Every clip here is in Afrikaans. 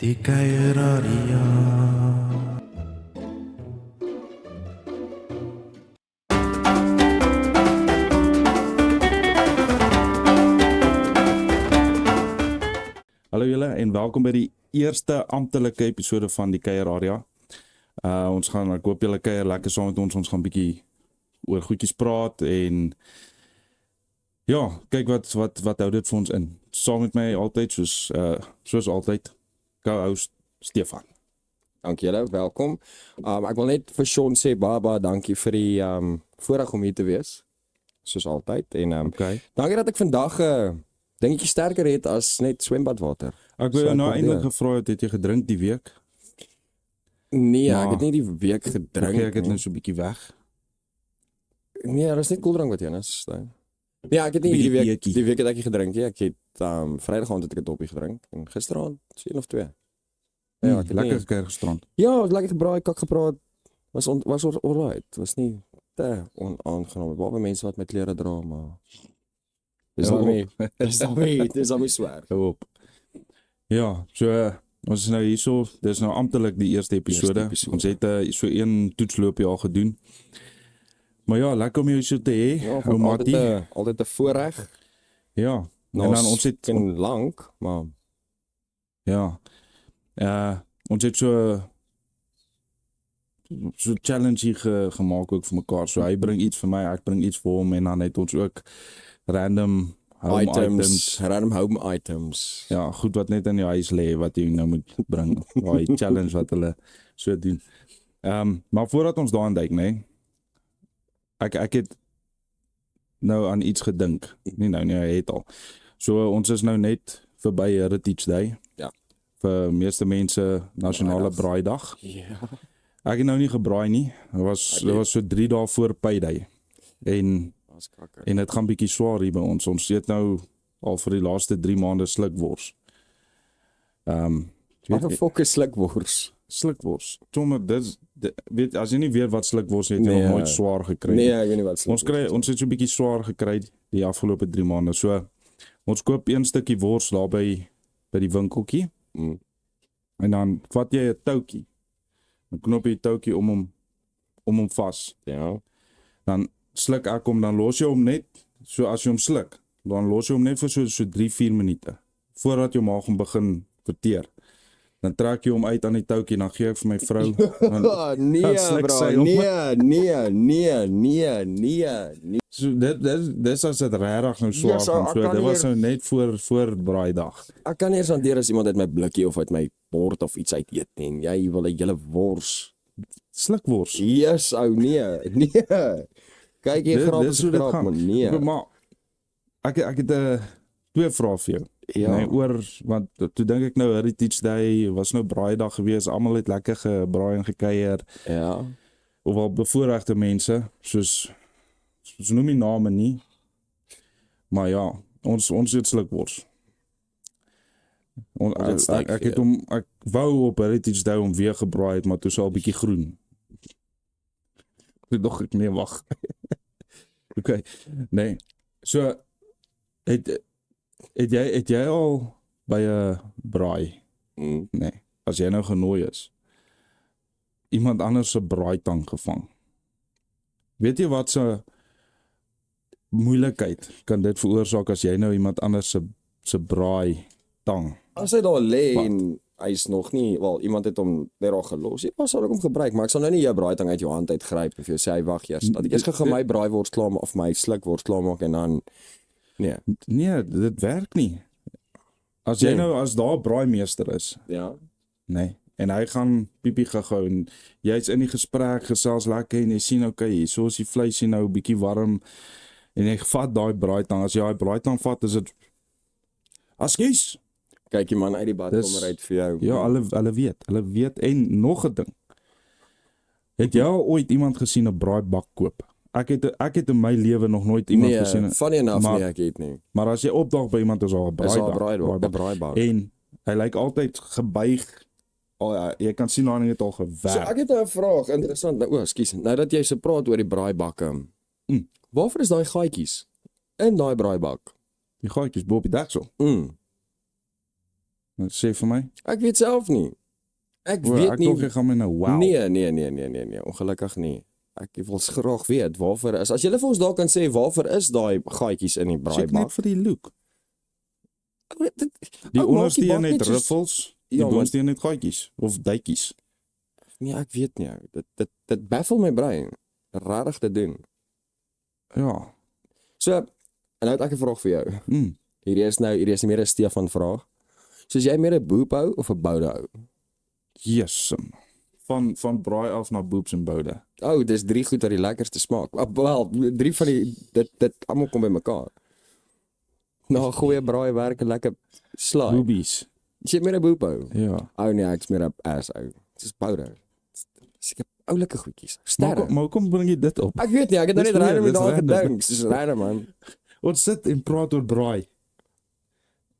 Die Kuieraria. Hallo julle en welkom by die eerste amptelike episode van die Kuieraria. Ons gaan, ek hoop julle kuier lekker saam met ons gaan bietjie oor goedjies praat en ja, kyk wat hou dit vir ons in. Saam met my altyd, soos altyd, co-host Stefan. Dankie julle, welkom. Ek wil net vir Sean sê, baie dankie vir die voorreg om hier te wees, soos altyd. En Okay. dankie dat ek vandag dingetjie sterker het as net swembadwater. Ek wil So jou ek nou waardeer. eintlik gevra het jy gedrink die week? Nee, Maar- ek het nie die week gedrink Ek het nie. nou so 'n bietjie weg. Nee, dat is net koeldrank wat jy is. Nee, ek het nie Bietjie hierdie week, teekie. die week het ek nie gedrink nie. Ek het Vrydag aand het ek 'n toppie gedrink en gisteraand 1 of 2. Ja, ek het Lekker nie- gekuier gisterand. Ja, het lekker gebraai, kak gepraat. Was alright. Was nie te onaangenaam. Waar mense wat met klere dra, maar dis Ja, al nie. Dis al nie swaar. Hou op. Ja, so ons is nou hierso, dis nou amptelik die eerste episode. episode. Ons het so een toetsloopie al gedoen. Maar ja, lekker om jou so te hê, Ja, ou Mattie. altyd 'n voorreg. Ja. En Nou, dan ons het lank, maar ja. Ons het so challenge hier gemaak ook vir mekaar. So hy bring iets vir my, ek bring iets vir hom en dan het ons ook random home items. random home items. Ja, goed wat net in die huis lê wat jy nou moet bring. Daai challenge wat hulle so doen. Maar voordat ons daarin duik, nê. Ek het nou aan iets gedink. Nee, hy het al. So ons is nou net verby Heritage Day. Ja. Vir meeste mense nasionale braaidag. Ja. Ek het nou nie gebraai nie. Dit was so 3 dae voor Payday. En Ons kakker. dit gaan bietjie swaar hier by ons. Ons eet nou al vir die laaste 3 maande slukwors. Wat 'n fokus slukwors. Slukwors. Tomme, weet as jy nie weet wat slukwors het, jy Nee. nog nooit swaar gekry. Nee, ek weet nie wat slukwors. Ons het so 'n bietjie swaar gekry die afgelope 3 maande. So ons koop een stukkie wors daar by die winkeltjie en dan vat jy 'n toutjie. Dan knop jy die toutjie om hom vas. Ja. Dan sluk ek hom, dan los jy hom net so as jy hom sluk. Dan los jy hom net vir so 3-4 minute voordat jou maag hom begin verteer. Dan trek jy hom uit aan die toutjie en dan gee ek vir my vrou. Dan, Nee, dan sluk bro. sy hom. Nee. So dis as dit regtig nou swaar so gaan. ek So kan dit was hier- nou net voor braaidag. Ek kan nie eens hanteer as iemand uit my blikkie of uit my bord of iets uit eet nie. En jy wil 'n hele wors. Slukwors. Yes, ou nee. Nee. Kyk hier grap Dis is hoe dit grap, gaan. man. Nee. Maar ek het 2 vrae vir jou. Ja. Nee, oor want toe dink ek nou Heritage Day was nou braaidag gewees. Almal het lekker gebraai en gekuier. Ja. Of al bevoorregte mense soos noem nie name nie. Maar ja, ons het slukwors. Ek wou op Heritage Day om weer gebraai het, maar toe sal 'n bietjie groen. Ek dog ek nee wag. Okay. Nee. So het jy al by 'n braai? Nee. As jy nou genooi is, iemand anders se braaitang gevang. Weet jy wat se moeilikheid kan dit veroorsaak as jy nou iemand anders se braaitang? As hy daar lê Wat? en hy's nog nie, wel iemand het hom net daar gelos. Ja, sal ek hom gebruik, maar ek sal nou nie jou braaitang uit jou hand uitgryp en vir jou sê hy wag eers. Dat ek eers gou my braaivors klaar maak of my slukwors klaar maak en dan nee. Nee, dit werk nie. As jy Nee. nou as daar 'n braaimeester is, Ja. nee, en hy gaan piepie gou en jy's in die gesprek gesels lekker en jy sien okay, hierso is die vleisie nou 'n bietjie warm en jy vat daai braaitang. As jy daai braaitang vat, is dit Askies. Kyk jy man uit die badkamer uit vir jou. Ja, hulle weet en nog 'n ding. Het jy al ooit iemand gesien 'n braaibak koop? Ek het in my lewe nog nooit iemand gesien. Nee, funny enough maar- nee, ek het nie. Maar as jy opdag by iemand is al 'n Is al braaibak. braaibak. En hy lyk altyd gebuig. Jy kan sien daar het al So gewerk. ek het 'n vraag, interessant. Nou, ekskuus. Nou dat jy so praat oor die braaibakke. Waarvoor is daai gaatjies in daai braaibak? Die gaatjies bo op die deksel. Sê vir my. Ek weet self nie. Ek O, weet ek nie. dink jy gaan my nou wow. Nee, ongelukkig nie. Ek wil graag weet waarvoor is. As julle vir ons daar kan sê waarvoor is daai gaatjies in die Seker braaibak? net vir die look. Die Ou, maak onderste die bak een het net soos- ruffels, die Ja, maar- boonste een het gaatjies of duitjies. Nee, ek weet nie. Ou. Dit baffel my brein. Rarig te doen. Ja. So, en nou het ek 'n vraag vir jou. Mm. Hierdie is nie meer 'n Stefan vraag. Soos jy meer 'n boep hou of 'n boude hou? Jesem. Van braai af na boobs en boude. Dis 3 goed wat die lekkerste smaak. Wel, 3 van die dit almal kom by mekaar. Nou 'n goeie braai werk 'n lekker slaai. Boobies. Jy meer 'n boep hou. Ja. Nee, ek's meer 'n ass ou. Dis boude. Seker oulike goedjies. Sterre. Maar kom bring jy dit op? Ek weet nie, ek het nou Dis net random weird, daaroor dis random. gedink. Dis random man. Ons sit en praat oor braai.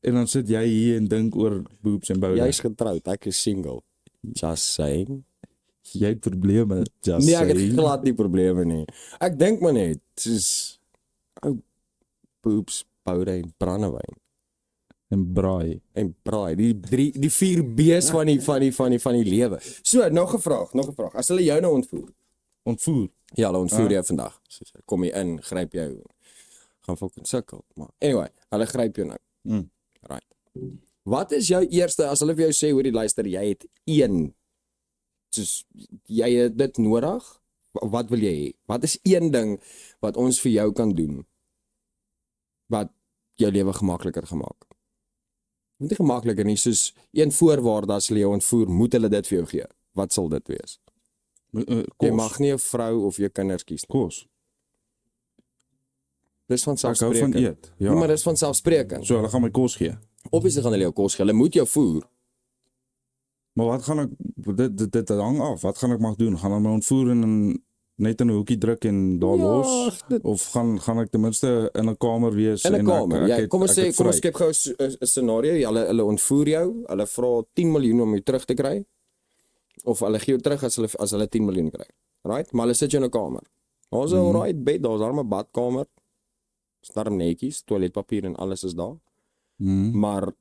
En dan sit jy hier en dink oor boobs en boude. Jy's getroud, ek is single. Just saying. Jy het probleme, just Nee, ek het saying. glad nie probleme nie. Ek dink maar net, soos ou boobs, boude en brandewyn En braai. en braai. Die 4 B's van die lewe. So, nog 'n vraag. As hulle jou nou ontvoer. Ontvoer. Ja, hulle ontvoer jou vandag. So, kom jy in, gryp jou. Gaan fucking sukkel, maar anyway, hulle gryp jou nou. Mm. Right. Wat is jou eerste as hulle vir jou sê hoorie luister, jy het een soos jy het dit nodig? Wat wil jy hê? Wat is een ding wat ons vir jou kan doen wat jou lewe gemakliker gemaak? Nie gemakliker nie, soos een voorwaarde as hulle jou ontvoer, moet hulle dit vir jou gee. Wat sal dit wees? Jy Kos. mag nie 'n vrou of jou kinders kies nie. Kos. Dis van Ek hou van selfsprekend. eet. Ja, Ja. maar dis van selfsprekend. So hulle gaan my kos gee. Obviously gaan hulle jou kos gee. Hulle moet jou voer. Maar wat gaan ek dit hang af. Wat gaan ek mag doen? Gaan hulle my ontvoer en net in 'n hoekie druk en daar los of gaan ek ten minste in 'n kamer wees In 'n en kamer. Ja, kom ons ek sê, het kom ons vry? skep gou 'n scenario. Hulle ontvoer jou. Hulle vra 10 miljoen om jou terug te kry. Of hulle gee jou terug as hulle 10 miljoen kry. Right? Maar hulle sit jou in 'n kamer. Daar's 'n alright bed, daar's 'n badkamer. Storm netjies, toiletpapier en alles is daar. Hmm. Maar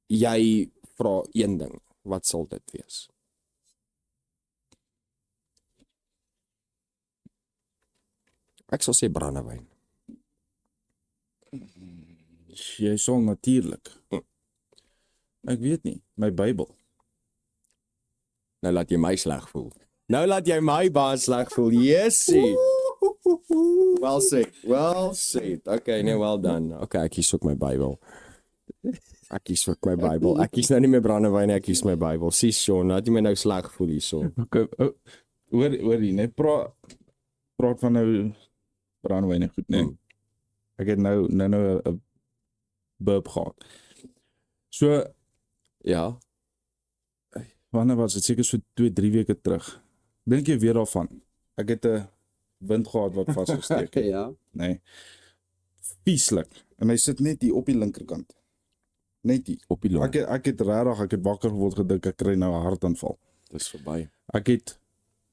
jy vra een ding. Wat sal dit wees? Ek sal sê brandewyn. Jy sal natuurlik. Ek weet nie, my Bybel. Nou laat jy my sleg voel. Nou laat jy my baas sleg voel. Yesie. Well said. Well said. Okay, nee, well done. Okay, ek kies ook my Bybel. Ek kies ook my Bybel. Ek kies nou nie meer brandewyn nie, ek kies my Bybel. Sis Sean, laat jy my nou sleg voel hierso. Okay, hoorie, net praat van nou brandewyn en goed, nee. Ek het nou 'n burp gehad. So, Ja. wanneer was dit? Seker so 2-3 weke terug. Dink jy weer daarvan? Ek het 'n wind gehad wat vasgesteek het. Ja. Nee. Vieslik. En hy sit net hier op die linkerkant. Net hier. Op die long. Ek het regtig, ek het wakker geword gedink ek kry nou 'n hartaanval. Dis verby. Ek het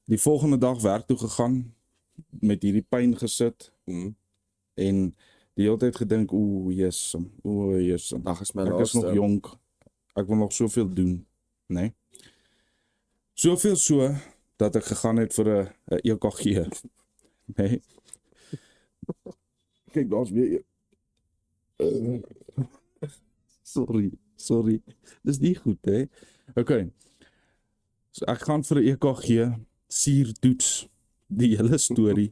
die volgende dag werk toe gegaan met hierdie pyn gesit en die hele tyd gedink o, Jesus. Dag is my Ek is nog laaste. jonk. Ek wil nog soveel doen, né? Nee? Soveel so dat ek gegaan het vir 'n EKG. Nee. Kyk, daar's weer Sorry. Dis nie goed, hè. Okay. So ek gaan vir 'n EKG, suurtoets, die hele storie.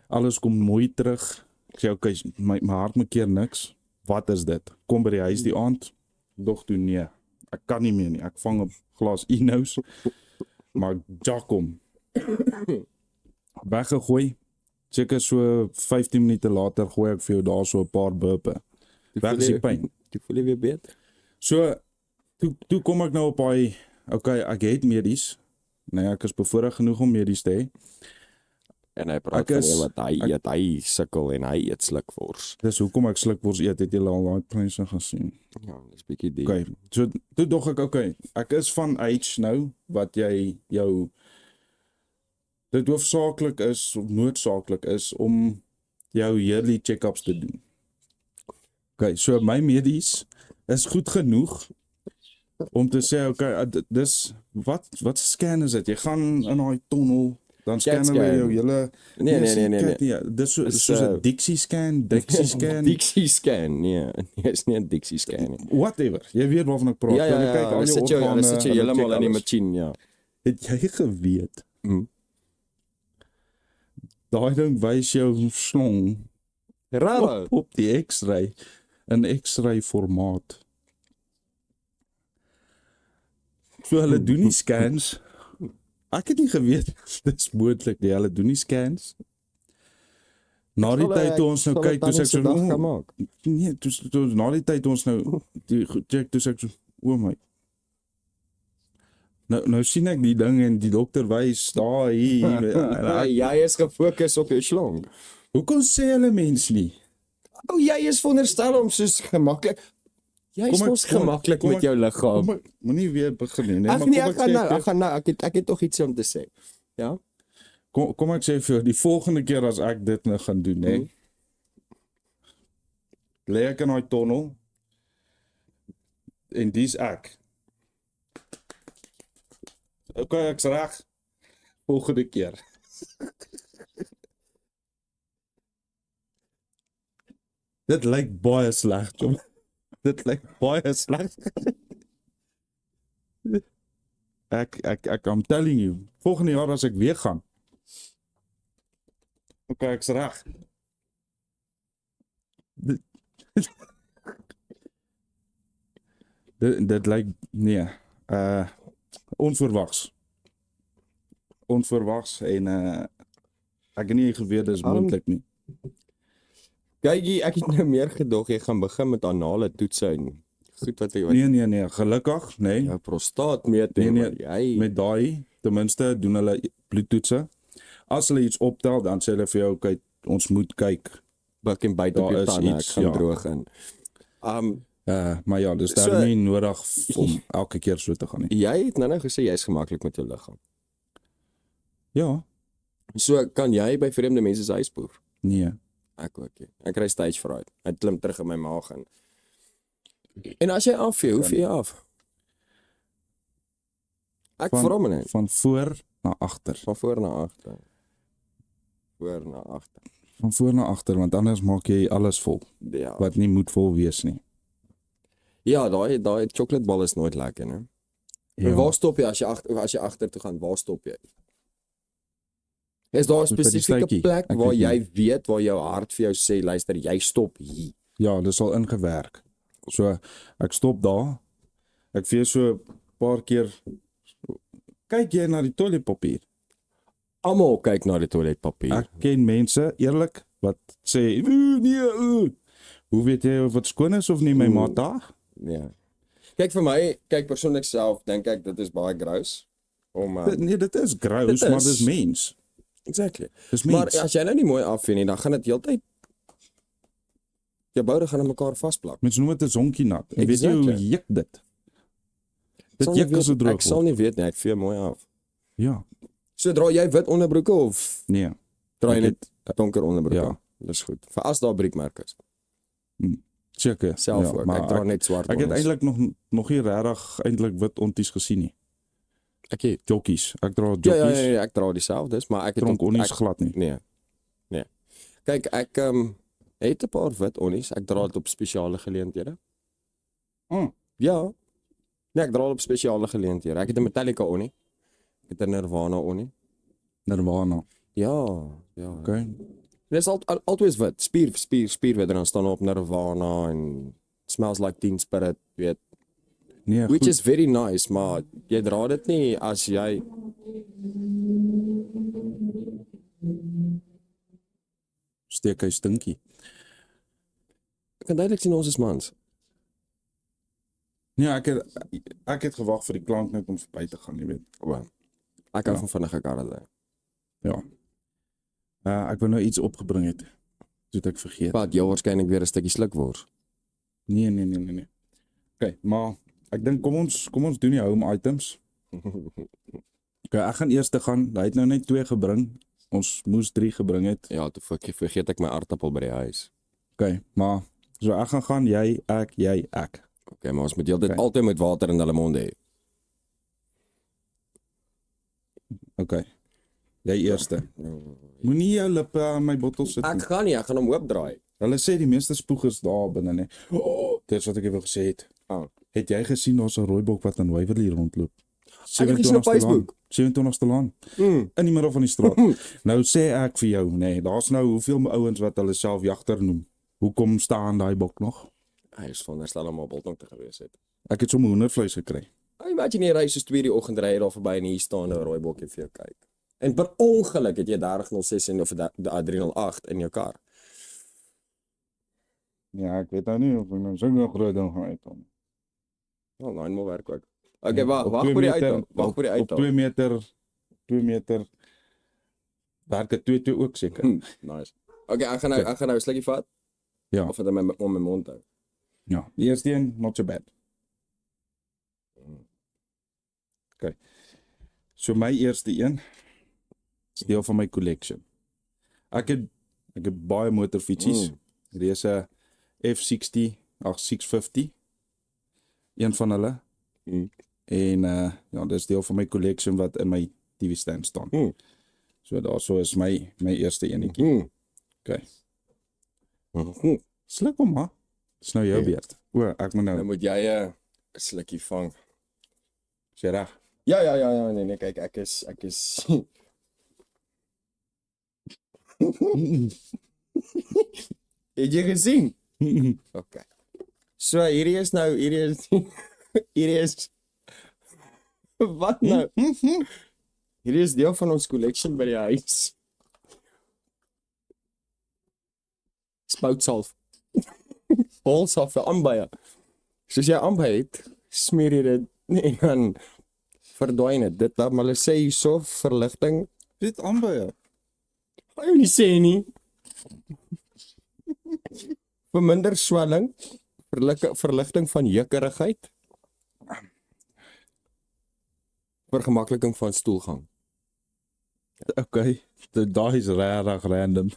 Alles kom mooi terug. Ek sê okay, my hart maak keer niks. Wat is dit? Kom by die huis die aand. Dog toe nee. Ek kan nie meer nie. Ek vang 'n glas Inous. Maar Jackom weggegooi. Seker so 15 minute later gooi ek vir jou daar so 'n paar burpe. Weg is die pyn. Jy voel jy weer beter? So toe kom ek nou op daai okay, ek het medies. Nee, ek is bevoorreg genoeg om medies te hê. En hy praat Ek van is- jy wat hy eet, hy sukkel en hy eet slukwors. Dis hoekom ek slukwors eet, het julle al daai pryse gesien. Ja, dis bietjie diep. Okay, so toe dog ek okay, ek is van age nou wat jy jou dit hoofsaaklik is of noodsaaklik is om jou yearly check-ups te doen. Okay, so my medies is goed genoeg om te sê okay, dis wat scan is dit? Jy gaan in daai tunnel, dan scan hulle scan. jou hele Nee. Dis Dis, soos 'n Dixie scan, Dixie scan, nee, is nie 'n Dixie scan nie. whatever. Jy weet waarvan ek praat. Ja, Hulle kyk al hulle jou sit jou organe, hulle heeltemal check in die alles. masjien, ja. Het jy geweet? Mhm. Daai ding wys jou slong Rare. op die X-ray in X-ray formaat. So hulle doen nie scans. Ek het nie geweet dis moontlik nie. Hulle doen nie scans. Na die tyd toe ons nou kyk, toe sê ek so, gemaak. nee, toe na die tyd toe ons nou die check, toe sê ek so, o my. Nou sien ek die ding en die dokter wys daar hier. Jy is gefokus op jou slong. Hoekom sê hulle mens nie? O, jy is veronderstel om soos gemaklik. Jy is mos gemaklik met jou liggaam. Moenie weer begin nie. Ag nee, ek gaan nou, ek het tog iets om te sê. Ja. Kom ek sê vir jou, die volgende keer as ek dit nou gaan doen, hè. Lê ek in daai tunnel en dis ek. Okay, ek's reg. Volgende keer. Dit lyk baie sleg, Jom. Dit lyk baie sleg. I'm telling you, volgende jaar as ek weer gaan. Okay, ek's reg. Dit lyk nee, onverwags. Onverwags en ek het nie geweet dis moontlik nie. Kykie, ek het nou meer gedog jy gaan begin met anale toetse en goed wat jy Nee, gelukkig, nee. jou prostaat meet Nee, en jy met daai ten minste doen hulle bloedtoetse. As hulle iets optel, dan sê hulle vir jou, kyk, ons moet kyk. buk en byt op Daar jou is tande, ek iets, gaan ja. droog in. Maar ja, dis So- daar nie nodig om elke keer so te gaan nie. Jy het nou gesê jy's gemaklik met jou liggaam. Ja, So kan jy by vreemde mense se huis boer? nee. Ek ook nie. Ek kry stage fright. Dit klim terug in my maag in. En as jy afvee, hoe vee jy af? Ek Van- vra my net. Van voor na agter. Van voor na agter. Voor na agter. Van voor na agter, want anders maak jy alles vol Ja. wat nie moet vol wees nie. Ja, daai chocolatebal is nooit lekker, né? En waar stop jy as jy agter toe gaan? Waar stop jy? Is daar 'n By die spesifieke stuitjie. plek Ek waar weet jy weet waar jou hart vir jou sê, luister, jy stop hier. Ja, dis al ingewerk. So ek stop daar. Ek vee so 'n paar keer. Kyk jy na die toiletpapier? Almal kyk na die toiletpapier. Ek ken mense eerlik wat sê, nee, hoe weet jy of dit skoon is of nie, my maat? Ja. Kyk vir my, kyk persoonlik self, dink ek dit is baie gross om Nee, dit is gross, Dit maar is. dis mens. exactly. Dis Maar mens. as jy nou nie mooi afvee nie, dan gaan dit heeltyd jou boude gaan aan mekaar vasplak. Mense noem dit 'n sonkie nat. En weet jy hoe Exactly. juk dit? Dit Sal nie juk as dit weet- droog Ek sal word. nie weet nie, ek vee mooi af. Ja, So dra jy wit onderbroeke of nee. dra jy Ek net donker onderbroeke? Ja. Dis goed. Vir as daar breekmerke is. Seker. Self ook. maar Ek dra net swart. Ek het onnies. eintlik nog nie regtig eintlik wit onties gesien nie. Ek het Jockeys. Ek dra ja, jockeys. ek dra dieselfdes, maar ek het Dronk ook- onnies ek- glad nie. Nee. Nee. Kyk, ek het 'n paar wit onnies. Ek dra dit op spesiale geleenthede. Ja. Nee, ek dra dit op spesiale geleenthede. Ek het 'n Metallica onnie. Ek het 'n Nirvana onnie. Nirvana. Ja. Okay. Dit is altyd wit. Spierwit en dan staan op Nirvana en Smells Like Teen Spirit, weet. Nee, Which goed. is very nice, maar jy dra dit nie as jy Steek hy stinkie. ek kan duidelik sien ons is mans. Nee, ek het gewag vir die klank net om verby te gaan, jy weet. Wow. Ek hou Ja. van vinnige karre. Ja. Ek wou nou iets opgebring het. Toe het ek vergeet. Wat jou waarskynlik weer 'n stukkie slukwors. Nee. Okay, maar ek dink kom ons doen die home items. Okay, ek gaan eers te gaan. Hy het nou net 2 gebring. Ons moes 3 gebring het. Ja, toe vergeet ek my aardappel by die huis. Okay, maar so ek gaan jy, ek. Okay, maar ons moet heeltyd Okay. altyd met water in hulle mond hê. Okay. Jy eerste. Moenie jou lippe aan my bottel sit Ek nie. gaan nie, ek gaan hom oopdraai. Hulle sê die meeste spoeg is daar binne, né? Oh, dis wat ek even gesê het. Ah. Het jy gesien daar's 'n rooibok wat in Waverley rondloop? Ek het gesien op Facebook. 27ste laan. In die middel van die straat. Nou sê ek vir jou, nee, daar's nou hoeveel ouens wat hulle self jagter noem. Hoekom staan daai bok nog? Hy is veronderstel om op Biltong te gewees het. Ek het sommer hoendervleis gekry. Imagine jy ry soos 2 die oggend ry jy daar verby en hier staan 'n rooi bokkie vir jou kyk. En per ongeluk het jy 3006 en of 308 in jou kar. Ja, ek weet nou nie of ek nou so 'n groot ding gaan uitkom. Wel, nou moet werk ook. Okay, wag Op vir 2 die meter- uithaal. Wag vir die Op uithaal. 2 meter. Werk het 2 ook seker. Nice. Okay, ek gaan nou 'n slukkie vat. Ja. Of dit om my mond hou. Ja, die eerste een, not so bad. Okay. So my eerste een is deel van my collection. Ek het baie motorfietsies. Hier is 'n F60, 650. Een van hulle. En ja, dis deel van my collection wat in my TV stand staan. So daarso is my eerste enetjie. Okay. Sluk hom maar. Dis nou jou beurt. O, ek moet Nou nou. moet jy 'n slukkie vang. Sê reg. Ja, nee, kyk, ek is Het jy gesien? Okay. So hierdie is wat nou? Hierdie is deel van ons collection by die huis. Spoutsalf. Holsalf vir aanbye. Soos jy aanby het, smeer jy dit en dan verdwyn dit. Dit laat maar hulle sê hierso verligting. Dit aanbye. Gaan jy nie sê nie. Verminder swelling, verligting van jeukerigheid, vergemakliking van stoelgang. Okay. Daai is regtig random.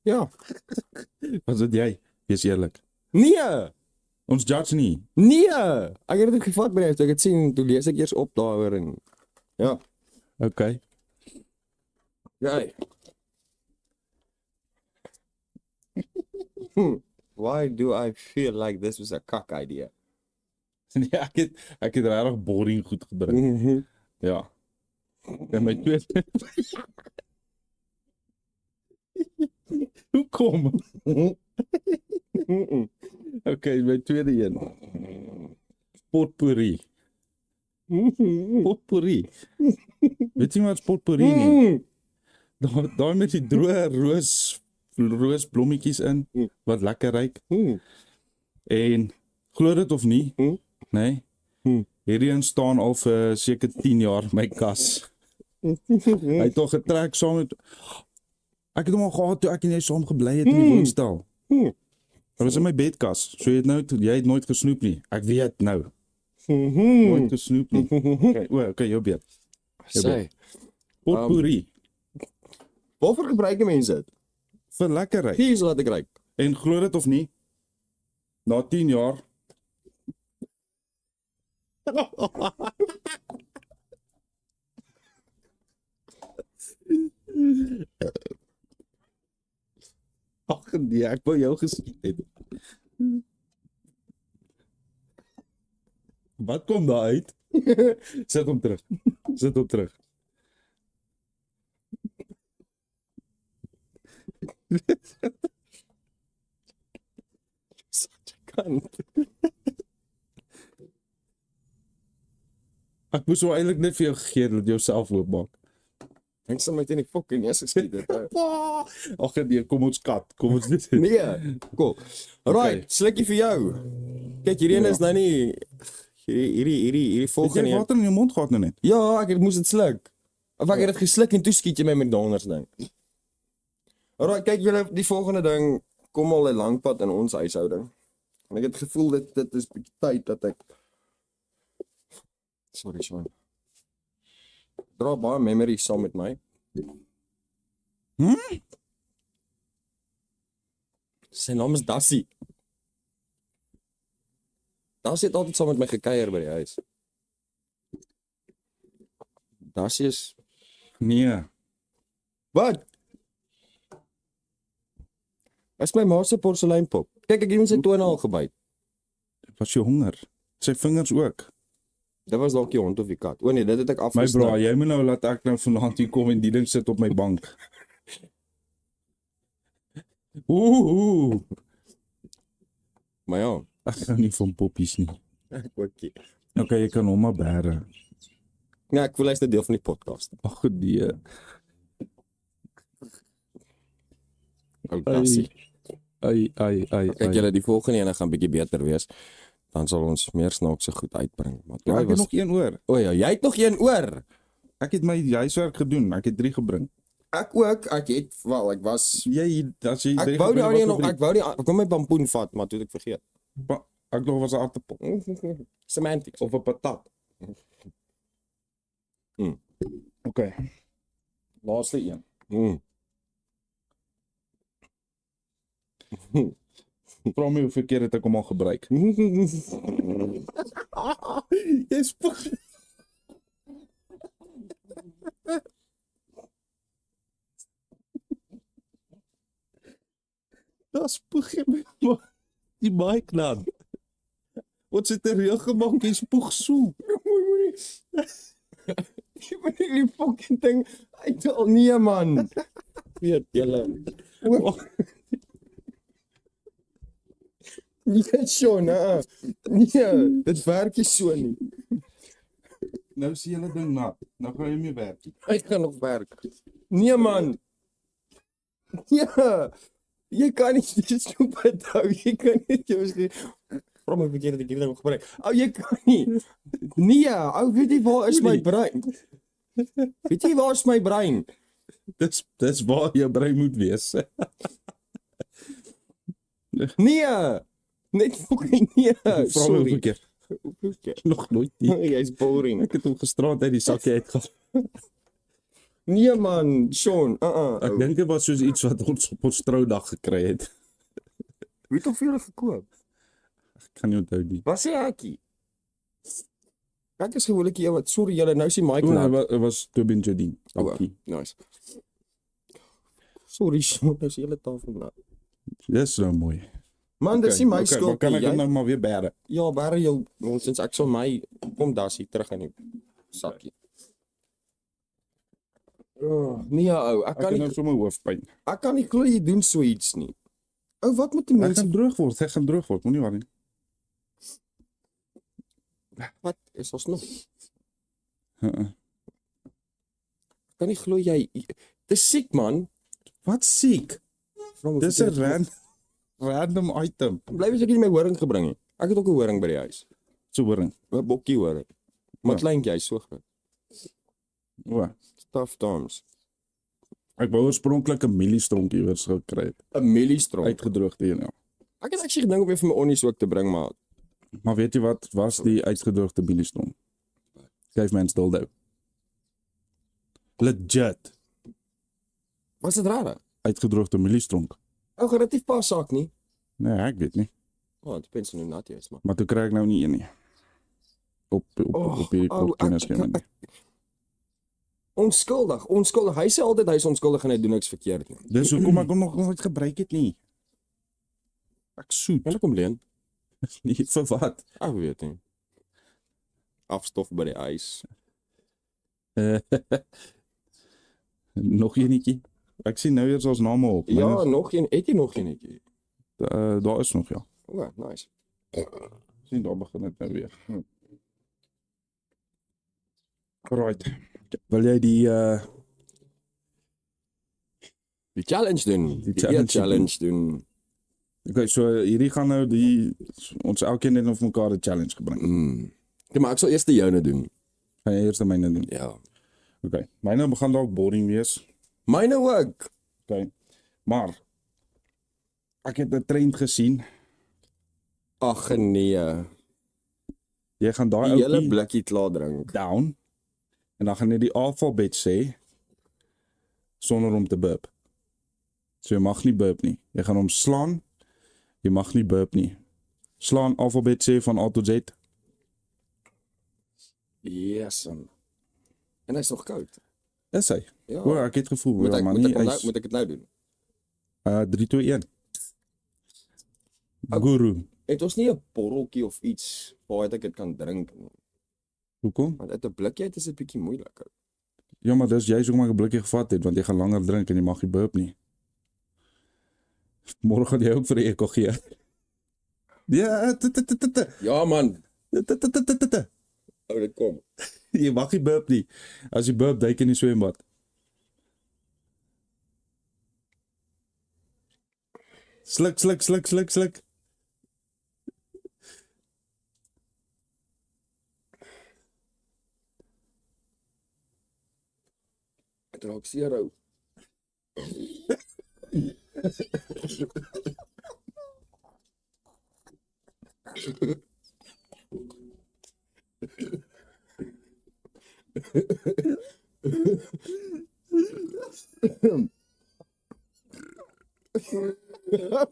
Ja. Wat is dit jy? Wees eerlik. Nee, Ons judge nie. nee. Ek het dit gevat by die huis, ek het sien, toe lees ek eers op daaroor en ja. Okay. Ja. Why do I feel like this was a cock idea? Nee, ek het regtig boring goed gedrink. Ja. En my tweede. Hoekom? Okay, my tweede een. Potpourri. Potpourri. Weet jy wat potpourri nie? Daai met die droë roosblommetjies in wat lekker ruik. En glo dit of nie, nee. Hierdie een staan al vir seker 10 jaar in my kas. Hy het al getrek saam met ek het hom al gehad toe ek en jy saam gebly het in die woonstel. Dit was in my bedkas. So jy het nooit gesnoep nie. Ek weet nou. Nooit gesnoep nie. Okay, jou beurt. Sê, Potpourri. waarvoor gebruik die mense dit? Vir lekkerheid. Hier is wat ek ruik. En glo dit of nie, na 10 jaar ag nee, ek wou jou geskiet het. Wat kom daar uit? Sit hom terug. Sit hom terug. Kant. Ek moes so eintlik net vir jou gegee dat jy jouself oopmaak. Ek sal met in die fucking neus geskiet het. Ag nee, kom ons kat. Kom ons dit. Nee, cool. Alright, slukkie vir jou. Kyk, hierdie een is nou nie hierdie Het jy volgende een. water in jou mond gehad nou net? Ja, ek moes dit sluk. Of ek het dit gesluk en toe skiet jy my met donders ding. Alright, kyk julle, die volgende ding kom al 'n lang pad in ons huishouding. En ek het gevoel dit is bietjie tyd dat ek sorry, Sean. Dra baie memories saam met my. Sy naam is Dassie. Daar sit altyd saam met my gekuier by die huis. Daar is Nee. wat? Is my ma se porseleinpop. Kyk, ek het hom sy tone al gebyt. Was jy honger? Sy vingers ook. Dit was dalk die hond of die kat. O nee, dit het ek My afgesny. bro, jy moet nou laat ek nou vanaand hier kom en die ding sit op my bank. Ooh. Maar ja, Ek hou nie van poppies nie. ek ookie. Okay, jy kan hom maar bære. Ja, ek wil luister deel van die podcast. Ag nee. Ou tassie. Ai. Kyk julle, die volgende ene gaan bietjie beter wees. Dan sal ons meer snaakse goed uitbring. Maar Ja, daai ek het was nog een oor. O ja, jy het nog een oor. Ek het my huiswerk gedoen. Ek het 3 gebring. Ek ook. Ek was Jy, as jy ek 3 wou die gebring, ander wat nog, ek wou my pampoen vat, maar toe het ek vergeet. Ek dink was 'n aartappel Semantics. of 'n patat. Okay. Laaste een. Vra my hoeveel keer het ek hom al gebruik. Jy spoeg. Daar spoeg jy my die mic dan. Wat sit er heel gemaak, jy spoeg so. Jy moet die fucking ding uithaal. Nee man. Weet julle. Nee, Sean, nee, dit werk nie so nie. Nou is die hele ding nat. Nou gaan jy mee werk. Ek gaan nog werk. Nee man. Ja. Jy kan nie dit stupid hou. Jy kan nie jy miskien vra my verkeerde ek hierdie ding gebruik. Jy kan nie. Nee, weet jy waar is my brein? Weet jy waar is my brein? Dis waar jou brein moet wees. Nee. Net fucking nee. Vra my Sorry. hoeveel keer. Hoeveel Nog nooit nie. Jy's boring. Ek het hom gisterand uit die sakkie uitgehaal. Nee man, Sean. Ek dink dit was soos iets wat ons op ons troudag gekry het. Wie het hoeveel gekoop? Ek kan nie onthou nie. Was hy ekkie? Ek is gewoonlik jy wat sorry julle nou sien Mike nou. Dit was Tobin Jardine. Dankie. Nice. Sorry Sean, nou is die hele tafel nou. Dis nou mooi. Man, dis nie my maar skuld kan nie. ek dit nou maar weer bære? Ja, bære jou nonsens. Ek sal my kom dassie terug in die sakkie. Nee ou, Ek het nou sommer hoofpyn. ek kan nie glo jy doen so iets nie. Ou, wat moet die Ek mense gaan droog word. Ek gaan droog word. Moenie worry nie. wat is ons nog? Uh-uh. Kan nie glo jy dis siek man. Wat siek? Dis 'n random item. Bly wees ek het nie my horing gebring nie. Ek het ook 'n horing by die huis. So horing. 'n Bokkie horing. Maar Ja. kleintjie, hy's so groot. O. Tough times. Ek wou oorspronklik 'n mieliestronkie iewers gekry het. 'n Mieliestronk. Uitgedroogde een, ja. Ek het actually gedink om een van my onnies ook te bring, maar Maar weet jy wat was die uitgedroogde mieliestronk? Geef mens dildo. Legit. was dit raar? Uitgedroogde mieliestronk. Ou relatief pas saak nie. Nee, ek weet nie. Dit depends on hoe nat jy is, man. Maar toe kry ek nou nie een nie. Op hierdie kennisgewing nie. Onskuldig. Hy sê altyd hy is onskuldig en hy doen niks verkeerd nie. Dis hoekom ek hom nog nooit gebruik het nie. Ek soet. Kan ek hom leen? Nie vir wat. Ek weet nie. Afstof by die ys. Nog enetjie. Ek sien nou eers ons name op. Ja, nog een. Het jy nog eenetjie? Daar is nog ja. O, nice. Sien daar begin dit nou weer. Right. Wil jy die Die challenge doen. Die challenge doen. Okay, so hierdie gaan nou ons elkeen het of mekaar 'n challenge gebring. Okay, maar ek sal eers die joune doen. Gaan jy eers myne doen? Ja. Okay. Myne begin dalk boring wees. Myne ook. Okay. Maar ek het 'n trend gesien. Ag nee. Jy gaan daai Die hele ouetjie blikkie klaar drink. down en dan gaan jy die alfabet sê sonder om te burp. So jy mag nie burp nie. Jy gaan hom slaan. Jy mag nie burp nie. Slaan alfabet sê van A tot Z. Yes. En hy's nog koud. Is hy? Ja. O, ek het gevoel, Moet ja, ek, maar moet nie, ek, nou, hy's moet ek dit nou doen? 3, 2, 1. Guru. Het ons nie 'n borreltjie of iets waar ek dit kan drink nie? Hoekom? Want uit 'n blikkie uit is dit bietjie moeilik. Ja, maar dis juist hoekom ek 'n blikkie gevat het, want jy gaan langer drink en jy mag nie burp nie. Môre gaan jy ook vir 'n EKG. Ja, Ja man, ou dit kom. jy mag nie burp nie. As jy burp, duik in die swembad. Sluk, sluk, sluk, sluk, sluk. Dit raak seer ou.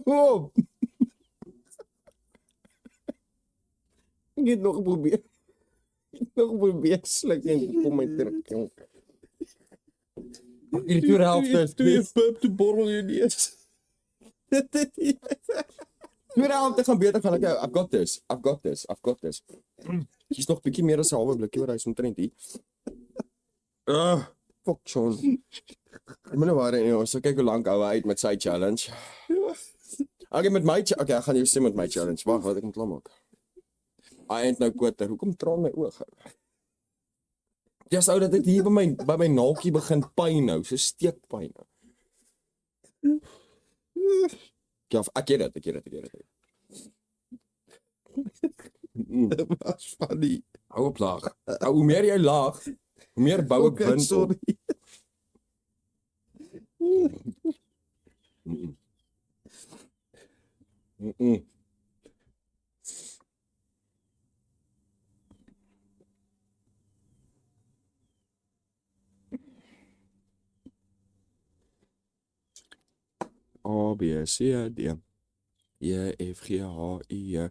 Oh. Ek het nog probeer. Sluk en kom my terug, jong. Hierdie tweede helfte is Twee burp te borrel jy neus. tweede helfte gaan beter gaan ek. I've got this. Hier's nog bietjie meer as 'n halwe blikkie, maar hy's omtrent hier. Fuck Sean. Ek moet nou waar nie, ons sal kyk hoe lank hou hy uit met sy challenge. Okay, ek gaan jou sê met my challenge. Wag, wat ek moet klaar maak. I ain't no quitter. Hoekom traan my oog? Ja, sou dat dit hier by my naaltjie begin pyn nou, so steekpyn nou. Ja, ek weet dit. Dit was funny. Hou op laag. Hoe meer jy laag, hoe meer bou ek wind op. Sorry. A, B, C, D, E, F, G, H, I,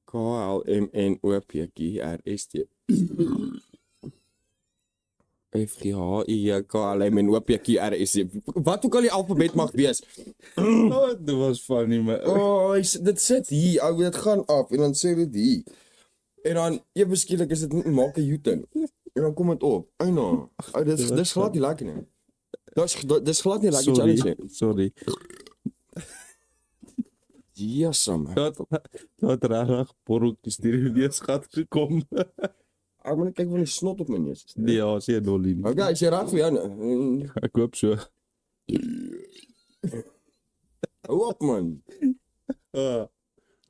K, L, M, N, O, P, Q, R, S, T. F, G, H, I, K, L, M, N, O, P, Q, R, S, T. Wat ook al die alfabet mag wees. Oh, dit was funny, man. Dit sit hier, ou, dit gaan af en dan sê dit hier. En dan ewe skielik is dit maak 'n U-turn. En dan kom dit op. Eina. Dis glad nie lekker nie. Dis glad nie lekker challenge nie. Sorry. Ja, Sam. Dat rarig borreltjies deur die neus gat gekom. Ek moet net kyk van die snot op my neus. Nee, ja, sê dolly nie. Okay, is jy reg vir jou nou? Ek hoop so. Hou op man. Ah,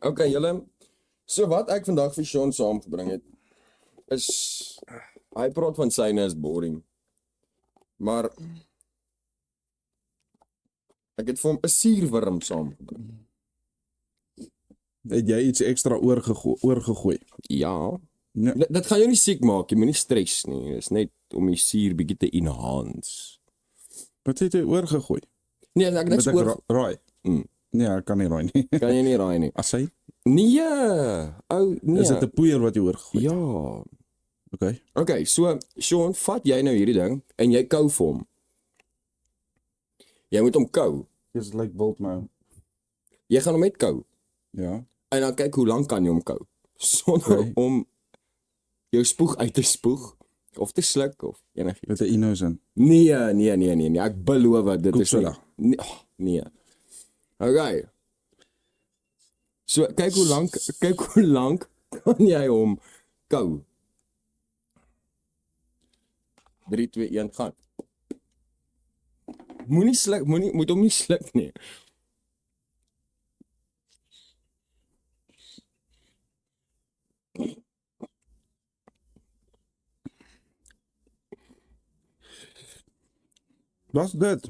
Okay, julle. So wat ek vandag vir Sean saamgebring het is hy praat van syne is boring. Maar ek het vir hom 'n suurwurm saamgebring. het jy iets ekstra oorgegooi? Ja. Ja. Dit gaan jou nie siek maak, jy moenie stres nie. Dit is net om die suur bietjie te enhance. Wat het jy oorgegooi? Nee, ek niks Moet ek oor. raai? Nee, ek kan nie raai nie. Kan jy nie raai nie. As hy? Nee. Ou, nee. Is dit 'n poeier wat jy oorgegooi? Ja. Okay. Okay, so Sean, vat jy nou hierdie ding en jy kou vir hom. Jy moet hom kou. Dis like wild nou. Jy gaan hom net kou. Ja. En dan kyk hoe lank kan jy hom kou sonder Okay. om jou spoeg uit te spoeg of te sluk of enigiets. Met 'n Ino's in. Nee, ek beloof dit is Koeksoda. nie. Nee. Okay. So kyk hoe lank kan jy hom kou. 3 2 1 gaan. Moenie sluk, moet hom nie sluk nie. Wat is dit?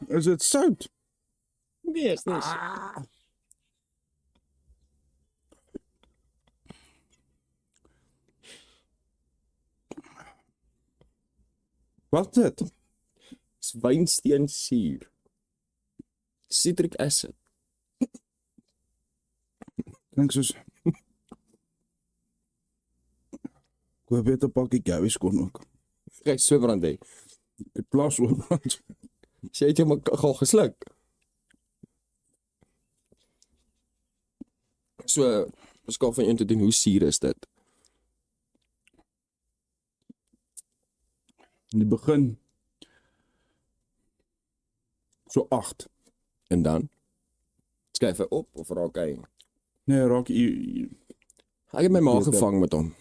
Is dit sout? Nee, is nie. Wat is dit? Is wynsteen suur. Citric acid. Klink soos ek hoop jy het 'n pakkie Gavis kon ook. Kyk, so brand hy. Dit plaas oorbrand. Sy het hom al gesluk. So, beskaaf van 1 tot 10, hoe suur is dit? In die begin so 8. En dan? Skryf hy op of raak hy? Nee, raak Ek het my ma gevang met hom.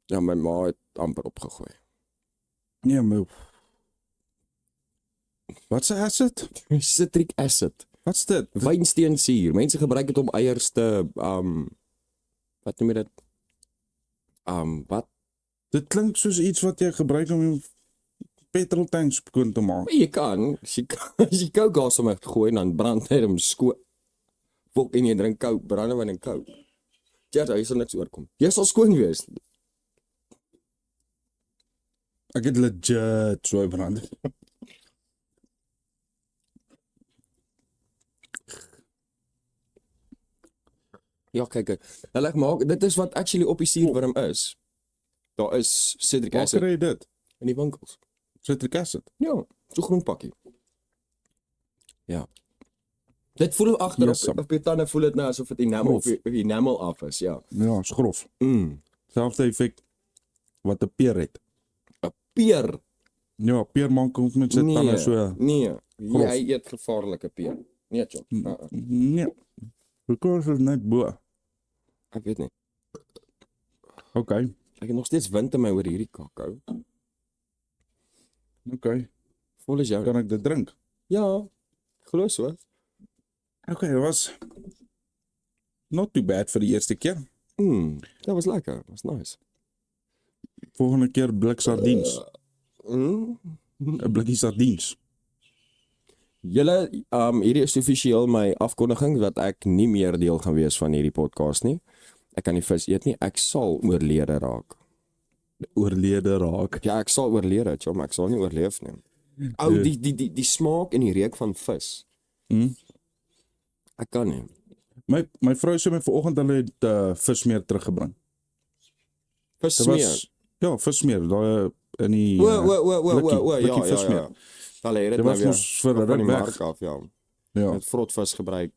Ja, my ma het amper opgegooi. nee, my Wat se acid? Citric acid. Wat's dit? Wynsteensuur. Mense gebruik dit om eiers te wat noem jy dit? Wat? Dit klink soos iets wat jy gebruik om jou petrol tank skoon te maak. Jy kan, as jy kookgas om gooi, dan brand hy hom skoon. Fok en jy drink kook, brandewyn en kook. Ja, jy sal niks oorkom. Jy sal skoon wees. Ek het legit so brand. Ja, kyk. Hulle maak dit is wat actually op die suurwurm is. Daar is citric Waar acid kry jy dit? in die winkels. Citric acid. Ja, so groen pakkie. Ja. Dit voel agter Yes, op jou tande voel dit nou asof dit enamel of die enamel af is, ja. Ja, is grof. Selfde effek wat 'n peer het. 'n Peer. Ja, peer maak ook met sy tande so. Nee, grof. jy eet gevaarlike peer. Nee, chop. Nee. Because is net bo. Ek weet nie. Okay. Ek het nog steeds wind in my oor hierdie kakao. Okay. Vol is jou. Kan ek dit drink? Ja. Glo so. Okay, dit was not too bad vir die eerste keer. Dat was lekker. Dat was nice. Volgende keer blik sardiens. 'n Blikkie sardiens. Julle, hierdie is offisieel my afkondiging dat ek nie meer deel gaan wees van hierdie podcast nie. Ek kan nie vis eet nie. Ek sal oorlede raak. Oorlede raak. Ja, ek sal oorlede, chom, ek sal nie oorleef nie. Die smaak en die reuk van vis. Ek kan nie. My vrou sê my vanoggend hulle het vismeer teruggebring. Vismeer. Ja, vismeer, daai in die Ja. vismeer. Hulle het dit Dit nou was weer mos vir van ruk die weg. mark af, ja. Ja, Met vrotvis gebruik.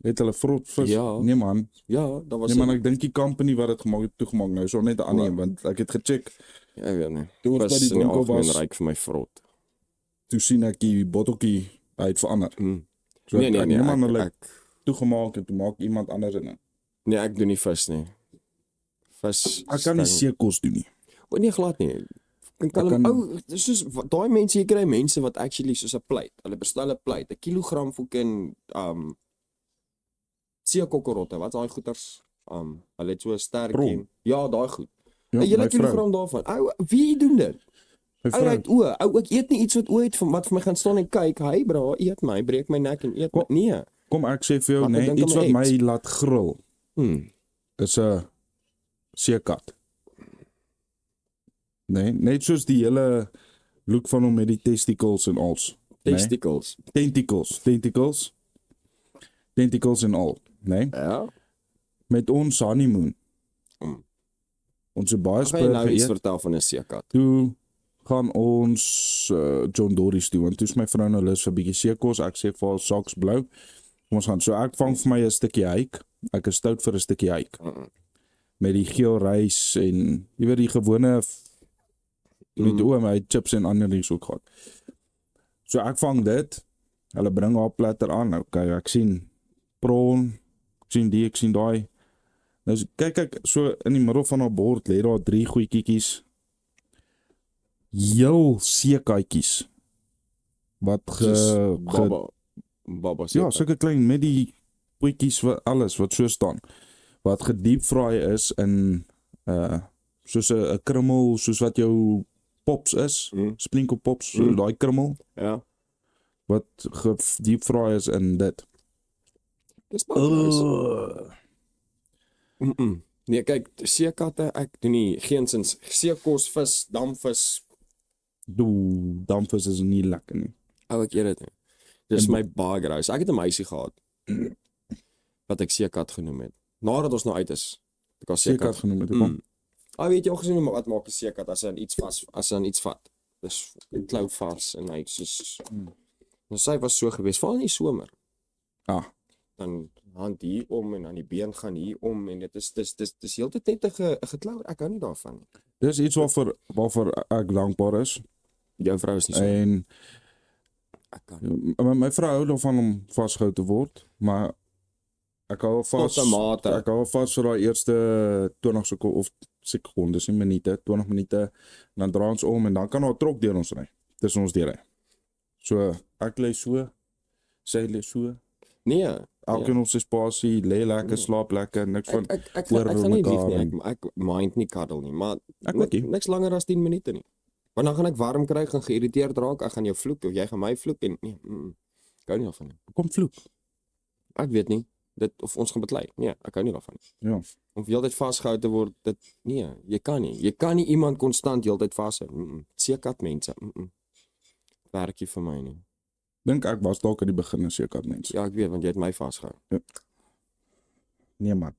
het hulle vrot vis. Ja. Nee man. Ja, dat was Nee man, ek dink die company wat dit gemaak het toegemaak nou, so net 'n ander een, want ek het gecheck. Ja, ek weet nie. Toe ons by Vis die in die winkel algemeen was, ryk vir my vrot. toe sien ek die botteltjie hy het verander. So Nee, ek neem aan hulle ek toegemaak en toe maak iemand anders in. nee, ek doen nie vis nie. Vis. Ek kan nie seekos doen nie. O nee, glad nie. Ek kan hom soos daai mense, jy kry mense wat actually soos 'n plate. Hulle bestel 'n plate, 'n kilogram fucking seekokkerotte. Wat is daai goeters? Hulle het so 'n sterkie. Bron. Ja, daai goed. Ja, 'n hele my vrou. kilogram daarvan. Ou, wie doen dit? My Ou vrou. het ou ek eet nie iets wat ooit van wat vir my gaan staan en kyk, hy bra, eet my, breek my nek en eet my. Nee. Kom ek sê vir jou, Wat nee, dink iets aan wat my my laat gril is 'n seekat. Nee, net soos die hele look van hom met die testicles en als. Testicles. Tentacles en al, nee. Ja. Met ons honeymoon. Ons het baie Kan jy nou iets geëet. vertel van 'n seekat? Toe gaan ons John Dory's toe, want toe is my vrou nou lus vir 'n bietjie seekos. Ek sê vir haar saks blou. Kom ons gaan. So ek vang vir my 'n stukkie hake. Ek is stout vir 'n stukkie hake. Met die geel rys en jy weet die gewone met my chips en onions ook gehad. So ek vang dit. Hulle bring haar platter aan. Okay, ek sien prawn, ek sien die, ek sien daai. Nou kyk ek so in die middel van haar bord lê daar 3 goetjies. Heel seekatjies wat Baba ja, sulke klein met die potjies wat alles wat so staan wat gediep fry is in soos 'n krummel, soos wat jou pops is, sprinkle pops, so daai krummel Ja. wat gediep fry is in dit. Dis baie nice. Nee, kyk, seekatte, ek doen nie geensins seekos, vis, damvis. Damvis is nie lekker nie. Ou, ek eet dit nie. Dis En- my baie graus. Ek het 'n meisie gehad wat ek seekat genoem het. Nadat ons nou uit is. Ek al Seekat genoem het, hoekom? Weet jy al gesien wat maak 'n seekat as hy aan iets vas, as hy aan iets vat? Dis 'n klou vas en hy soos en sy was so gewees, veral in die somer. Ah, Dan hand hier om en aan die been gaan hier om en dit is heeltyd net 'n geklou. Ek hou nie daarvan nie. dis iets waarvoor ek dankbaar is. Jou vrou is nie so. En Ek kan. my vrou hou daarvan om vasgehou te word, maar ek hou vas. Tot 'n mate. Ek hou vas vir daai eerste 20 sekondes of sekondes, nie minute, 20 minute, en dan draai ons om en dan kan haar trok deur ons ry. Dis ons deur ry. So ek lê so, sy lê so. Nee. Elkeen op sy spasie, lê lekker, slaap lekker, niks van Ek oor gaan nie lief mekaar nie. Ek mind nie cuddle nie, maar Ek ook nie. niks langer as 10 minute nie. Want dan gaan ek warm kry, gaan geïrriteerd raak, ek gaan jou vloek of jy gaan my vloek en nee, ek hou nie daarvan nie. kom vloek. Ek weet nie dit of ons gaan beklei. Nee, ek hou nie daarvan nie. Ja. Om heeltyd vasgehou te word, dit nee, jy kan nie. Jy kan nie iemand konstant heeltyd vashou. Seekat mense. Werk nie vir my nie. Dink ek was dalk aan die begin 'n seekat mens. Ja, ek weet want jy het my vasgehou. Nee man.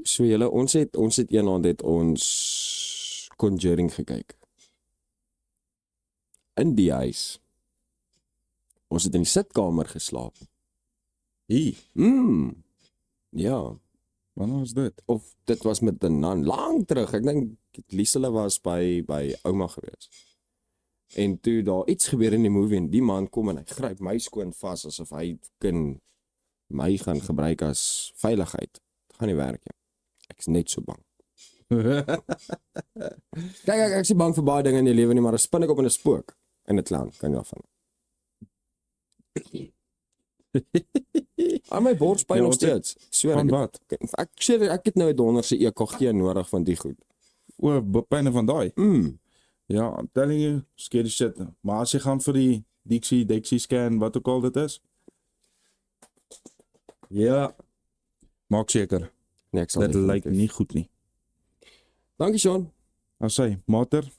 So julle, ons het eendag het ons Conjuring gekyk. In die huis. Ons het in die sitkamer geslaap. Hier, Ja, wanneer was dit? of dit was met 'n nan lank terug. Ek dink Liesele was by ouma gewees. En toe daar iets gebeur in die movie en die man kom en hy gryp my skoon vas asof hy kan my gaan gebruik as veiligheid. Dit gaan nie werk nie. Ek is net so bang. Kyk, ek is nie bang vir baie dinge in die lewe nie, maar 'n spinnekop en 'n spook en 'n clown kan jy daarvan. Aan my bors pyn Ja, nog wat het- steeds. Swear Van ek, wat? ek sê ek het nou 'n donderse EKG nodig van die goed. O, pyne van daai. Ja, I'm telling you, scary shit. Maar as jy gaan vir die DXY scan, wat ook al dit is. Ja. Maak seker. Nee, ek sal Dit definitief. lyk nie goed nie. Dankie Sean. As hy, mater,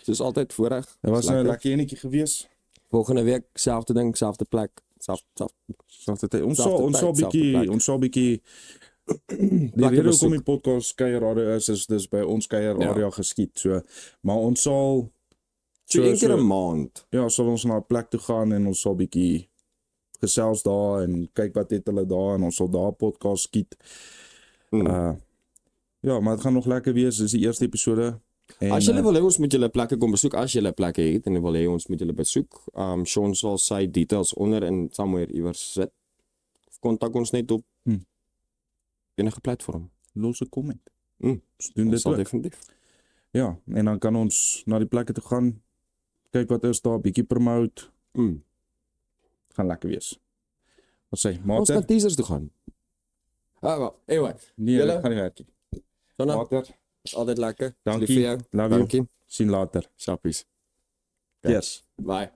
Soos altyd voorreg. dit was nou 'n Lekker. lekker enetjie gewees. Volgende week selfde ding, selfde plek, selfde. Ons Selfde sal tyd, selfde plek. bietjie die Lekker rede hoekom besoek. die podcast kuierradio is dis by ons kuierarea geskied. So, maar ons sal So een keer 'n maand. ja, sal ons na 'n plek toe gaan en ons sal bietjie gesels daar en kyk wat het hulle daar en ons sal daar podcast skiet. Ja, maar dit gaan nog lekker wees. Dis die eerste episode. En, As julle wil hê ons moet julle plekke kom besoek, as julle plekke het en wil hê ons moet julle besoek, Sean sal sy details onder in somewhere iewers sit. Of kontak ons net op enige platform. los 'n comment. Mm. Ons doen Dit dit sal ook. definitief. Ja, en dan kan ons na die plekke toe gaan. Kyk wat is daar, bietjie promote. Gaan lekker wees. Wat sê, Ons mater? kan teasers toe gaan. Well, anyway. Nee, julle- dit gaan nie werk nie. Sonna, Mater, is altyd lekker. dankie. Lief vir jou. Love you. Dankie. Sien later. Sappies. Yes. Bye.